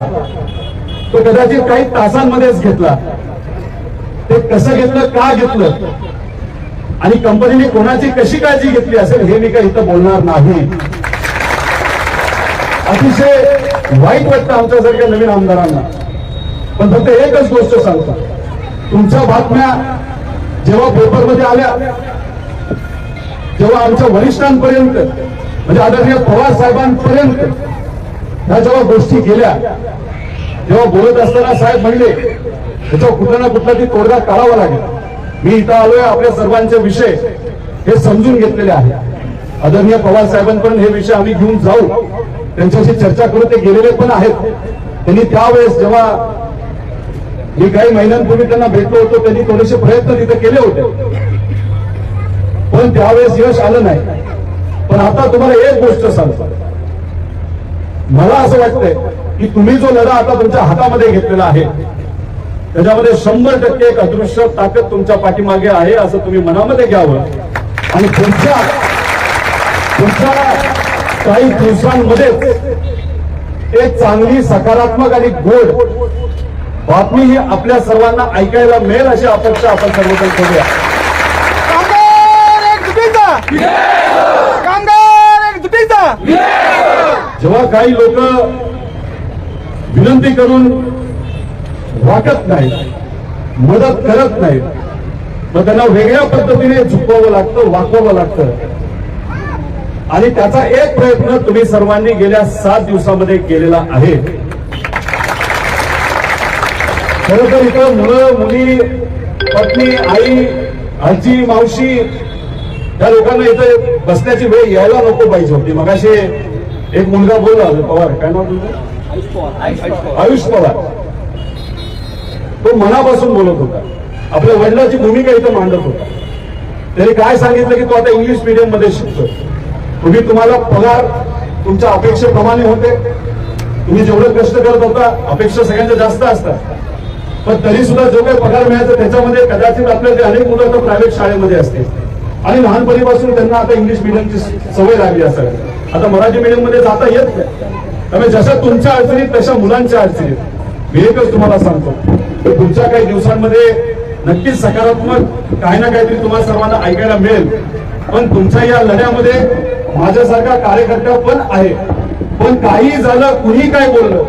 तो कदाचित काही तासांमध्येच घेतला. ते कसं घेतलं, का घेतलं आणि कंपनीने कोणाची कशी काळजी घेतली असेल हे मी काही इथं बोलणार नाही. अतिशय वाईट वाटतं आमच्यासारख्या नवीन आमदारांना. पण फक्त एकच गोष्ट सांगतो, तुमच्या बातम्या जेव्हा पेपरमध्ये आल्या, जेव्हा आमच्या वरिष्ठांपर्यंत म्हणजे आदरणीय पवार साहेबांपर्यंत ह्या जेव्हा गोष्टी गेल्या, जेव्हा बोलत असताना साहेब म्हणले त्याच्यावर कुठला ना कुठला ती तोडगा काढावा लागेल. मी इथं आलोय आपल्या सर्वांचे विषय हे समजून घेतलेले आहे. आदरणीय पवार साहेबांपर्यंत हे विषय आम्ही घेऊन जाऊ, त्यांच्याशी चर्चा करू. ते गेलेले पण आहेत. त्यांनी त्यावेळेस जेव्हा मी काही महिन्यांपूर्वी त्यांना भेटलो होतो, त्यांनी थोडेसे प्रयत्न तिथे केले होते, पण त्यावेळेस यश आलं नाही. पण आता तुम्हाला एक गोष्ट सांगतो, मला असं वाटतंय की तुम्ही जो लढा आता तुमच्या हातामध्ये घेतलेला आहे त्याच्यामध्ये 100% एक अदृश्य ताकद तुमच्या पाठीमागे आहे असं तुम्ही मनामध्ये घ्यावं. आणि पुढच्या काही दिवसांमध्येच एक चांगली सकारात्मक आणि गोड बातमी ही आपल्या सर्वांना ऐकायला मिळेल अशी अपेक्षा आपण सर्वजण करूया. जेव्हा काही लोक विनंती करून वाटत नाहीत, मदत करत नाहीत, मग त्यांना वेगळ्या पद्धतीने झुकवावं लागतं, वाकवावं लागतं. आणि त्याचा एक प्रयत्न तुम्ही सर्वांनी गेल्या 7 दिवसामध्ये केलेला आहे. खरं तर इथं मुलं, मुली, पत्नी, आई, आजी, मावशी या लोकांना इथे बसण्याची वेळ यायला नको पाहिजे होती. मगाशी एक मुलगा बोलला, पवार काय नाव तुमचं? आयुष पवार. तो मनापासून बोलत होता, आपल्या वडिलांची भूमिका इथं मांडत होता. त्याने काय सांगितलं की तो आता इंग्लिश मीडियम मध्ये शिकतो. तुम्हाला पगार तुमच्या अपेक्षेप्रमाणे होते, तुम्ही जेवढं कष्ट करत होता, अपेक्षा सगळ्यांच्या जास्त असतात, पण तरी सुद्धा जो काही पगार मिळायचा त्याच्यामध्ये कदाचित आपल्याला अनेक मुलं तर प्रायव्हेट शाळेमध्ये असतील आणि लहानपणीपासून त्यांना आता इंग्लिश मिडियमची सवय लागली असेल, आता मराठी मीडियम मध्ये जाता येत नाही. त्यामुळे जशा तुमच्या अडचणीत तशा मुलांच्या अडचणीत. मी एकच तुम्हाला सांगतो की पुढच्या काही दिवसांमध्ये नक्कीच सकारात्मक काही ना काहीतरी तुम्हाला सर्वांना ऐकायला मिळेल. पण तुमच्या या लढ्यामध्ये माझ्यासारखा कार्यकर्ता पण आहे. पण काही झालं, कुणी काय बोललं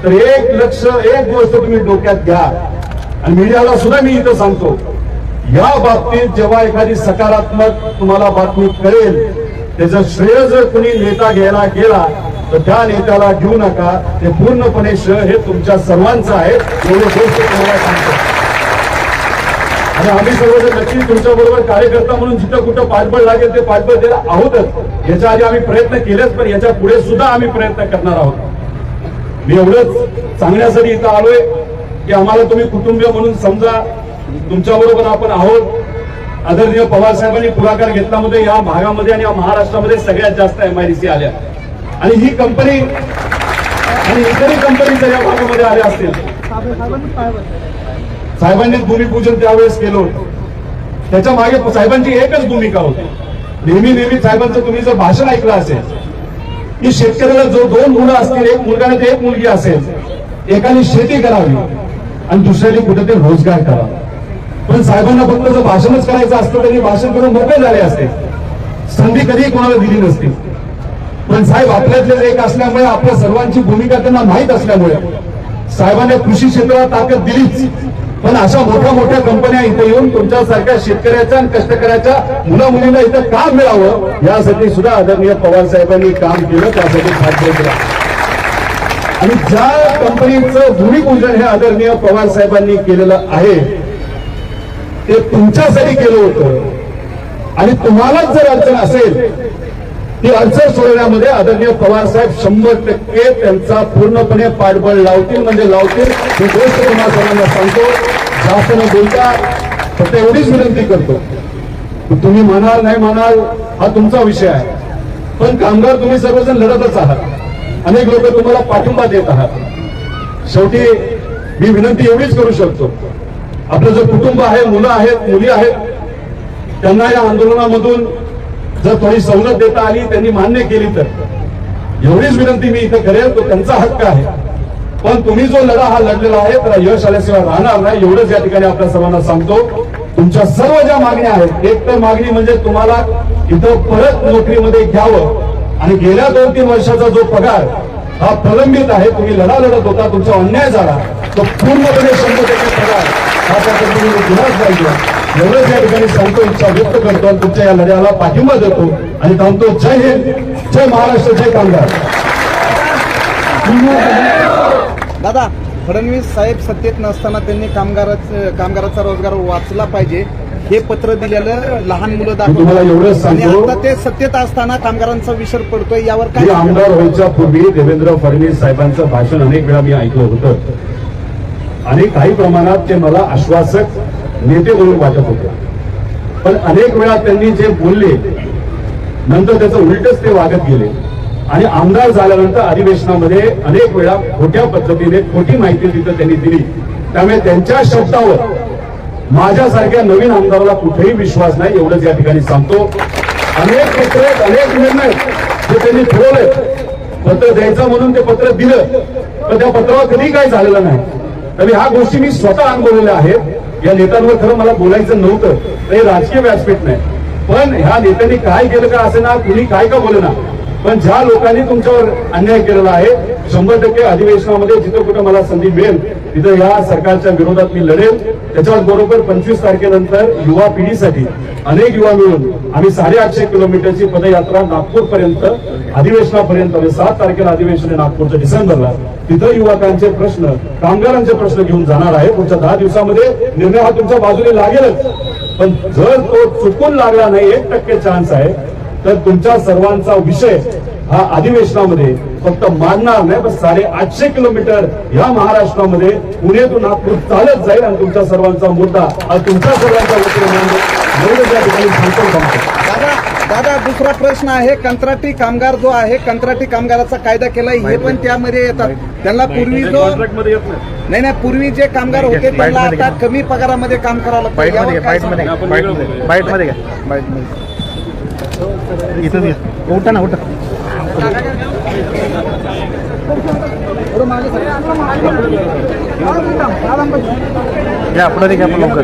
तर एक गोष्ट तुम्ही डोक्यात घ्या. आणि मीडियाला सुद्धा मी इथं सांगतो, या बाबतीत जेव्हा एखादी सकारात्मक तुम्हाला बातमी कळेल, त्याचं श्रेय जर कुणी नेता घ्यायला गेला तर त्या नेत्याला घेऊ नका. ते पूर्णपणे श्रेय हे तुमच्या सर्वांचं आहे. एवढी गोष्ट तुम्हाला सांगतो. आणि आम्ही सर्वजण नक्की तुमच्या बरोबर कार्यकर्ता म्हणून जिथं कुठं पाठबळ लागेल ते पाठबळ द्यायला आहोतच. याच्या आधी आम्ही प्रयत्न केलेच, पण याच्या पुढे सुद्धा आम्ही प्रयत्न करणार आहोत. मी एवढंच सांगण्यासाठी इथं आलोय की आम्हाला तुम्ही कुटुंबीय म्हणून समजा, तुमच्या बरोबर आपण आहोत. आदरणीय पवार साहेबांनी पुढाकार घेतल्यामध्ये या भागामध्ये आणि या महाराष्ट्रामध्ये सगळ्यात जास्त MIDC आल्या. आणि ही कंपनी आणि इतरही कंपनी जर या भागामध्ये आल्या असतील, साहेबांनी भूमिपूजन त्यावेळेस केलं होतं. त्याच्या मागे साहेबांची एकच भूमिका होती. नेहमी साहेबांचं तुम्ही जर भाषण ऐकलं असेल की शेतकऱ्याला जो 2 मुलं असतील, एक मुलगा आणि एक मुलगी असेल, एकाने शेती करावी आणि दुसऱ्याने कुठेतरी रोजगार करावा. पण साहेबांना फक्त जर भाषणच करायचं असतं त्यांनी भाषण करून मोकळे झाले असते, संधी कधी कोणाला दिली नसती. पण साहेब आपल्यातलेच एक असल्यामुळे, आपल्या सर्वांची भूमिका त्यांना माहीत असल्यामुळे साहेबांनी कृषी क्षेत्राला ताकद दिलीच. पण अशा मोठ्या कंपन्या इथे येऊन तुमच्यासारख्या शेतकऱ्याच्या आणि कष्टकऱ्याच्या मुला मुलींना इथं काम मिळावं यासाठी सुद्धा आदरणीय पवार साहेबांनी काम केलं, त्यासाठी भाग्य केलं. आणि ज्या कंपनीचं भूमिपूजन हे आदरणीय पवार साहेबांनी केलेलं आहे ते तुमच्यासाठी केलं होतं. आणि तुम्हालाच जर अडचण असेल, ती अडचण सोडवण्यामध्ये आदरणीय पवार साहेब 100% त्यांचा पूर्णपणे पाठबळ लावतील, म्हणजे लावतील. ही गोष्ट तुम्हाला सर्वांना सांगतो. जास्त न बोलता फक्त एवढीच विनंती करतो, तुम्ही म्हणाल नाही म्हणाल हा तुमचा विषय आहे, पण कामगार तुम्ही सर्वजण लढतच आहात. अनेक लोक तुम्हाला पाठिंबा देत आहात. शेवटी मी विनंती एवढीच करू शकतो, आपलं जर कुटुंब आहे, मुलं आहेत, मुली आहेत, त्यांना या आंदोलनामधून जर थोडी सवलत देता आली, त्यांनी मान्य केली तर एवढीच विनंती मी इथं करेल. तो त्यांचा हक्क आहे. पण तुम्ही जो लढा हा लढलेला आहे त्याला यश आल्याशिवाय राहणार नाही, एवढंच या ठिकाणी आपल्या सर्वांना सांगतो. तुमच्या सर्व ज्या मागण्या आहेत, एक तर मागणी म्हणजे तुम्हाला इथं परत नोकरीमध्ये घ्यावं आणि गेल्या 2-3 वर्षाचा जो पगार हा प्रलंबित आहे, तुम्ही लढा लढत होता, तुमचा अन्याय झाला, तो पूर्णपणे 100% पगार हा त्या पद्धतीने दिलाच पाहिजे, एवढंच या ठिकाणी सांगतो, इच्छा व्यक्त करतो आणि तुमच्या या लढ्याला पाठिंबा देतो आणि थांबतो. जय हिंद, जय महाराष्ट्र, जय कामगार. दादा, फडणवीस साहेब सत्तेत नसताना त्यांनी कामगाराचा रोजगार वाचला पाहिजे हे पत्र दिलेलं लहान मुलं तुम्हाला एवढंच आणि सांगतो, आता ते सत्तेत असताना कामगारांचा विसर पडतोय, यावर मी काय? आमदार व्हायच्या पूर्वी देवेंद्र फडणवीस साहेबांचं भाषण अनेक वेळा मी ऐकलं होतं आणि काही प्रमाणात ते मला आश्वासक नेते म्हणून वाटत होते. पण अनेक वेळा त्यांनी जे बोलले नंतर त्याचं उलटच ते वागत गेले आणि आमदार झाल्यानंतर अधिवेशनामध्ये अनेक वेळा खोट्या पद्धतीने खोटी माहिती तिथं त्यांनी दिली. त्यामुळे त्यांच्या शब्दावर माझ्यासारख्या नवीन आमदाराला कुठेही विश्वास नाही, एवढंच या ठिकाणी सांगतो. अनेक पत्र, अनेक निर्णय जे त्यांनी ठरवले, पत्र द्यायचं म्हणून ते पत्र दिलं, पण त्या पत्रावर कधी काही झालेलं नाही. तरी ह्या गोष्टी मी स्वतः अनुभवलेल्या आहेत. या नेत्यांवर खरं मला बोलायचं नव्हतं, हे राजकीय व्यासपीठ नाही, पण ह्या नेत्यांनी काय केलं का असे ना, कुणी काय का बोले ना, पण ज्या लोकांनी तुमच्यावर अन्याय केलेला आहे 100% अधिवेशनामध्ये जिथं कुठं मला संधी मिळेल तिथं या सरकारच्या विरोधात मी लढेल. त्याच्याच बरोबर 25 तारखेनंतर युवा पिढीसाठी अनेक युवा मिळून आम्ही 850 किलोमीटरची पदयात्रा नागपूरपर्यंत अधिवेशनापर्यंत 7 तारखेला अधिवेशन आहे नागपूरचं डिसेंबरला, तिथं युवकांचे प्रश्न, कामगारांचे प्रश्न घेऊन जाणार आहे. पुढच्या 10 दिवसामध्ये निर्णय हा तुमच्या बाजूने लागेलच, पण जर तो चुकून लागला नाही, 1% चान्स आहे, तर तुमच्या सर्वांचा विषय हा अधिवेशनामध्ये फक्त मांडणार नाही, पण 850 किलोमीटर या महाराष्ट्रामध्ये पुणे ते नागपूर चालत जाईल आणि तुमच्या सर्वांचा मुद्दा हा तुमच्या सर्वांच्या वतीने एवढं त्या ठिकाणी सांगतो. दादा, दुसरा प्रश्न आहे, कंत्राटी कामगार जो आहे, कंत्राटी कामगाराचा कायदा केलाय, हे पण त्यामध्ये येतात. त्यांना पूर्वी जो नाही, पूर्वी जे कामगार होते त्यांना आता कमी पगारामध्ये काम करावं लागतं. इथं उठा ना, उठा. या पुढे घ्या लवकर.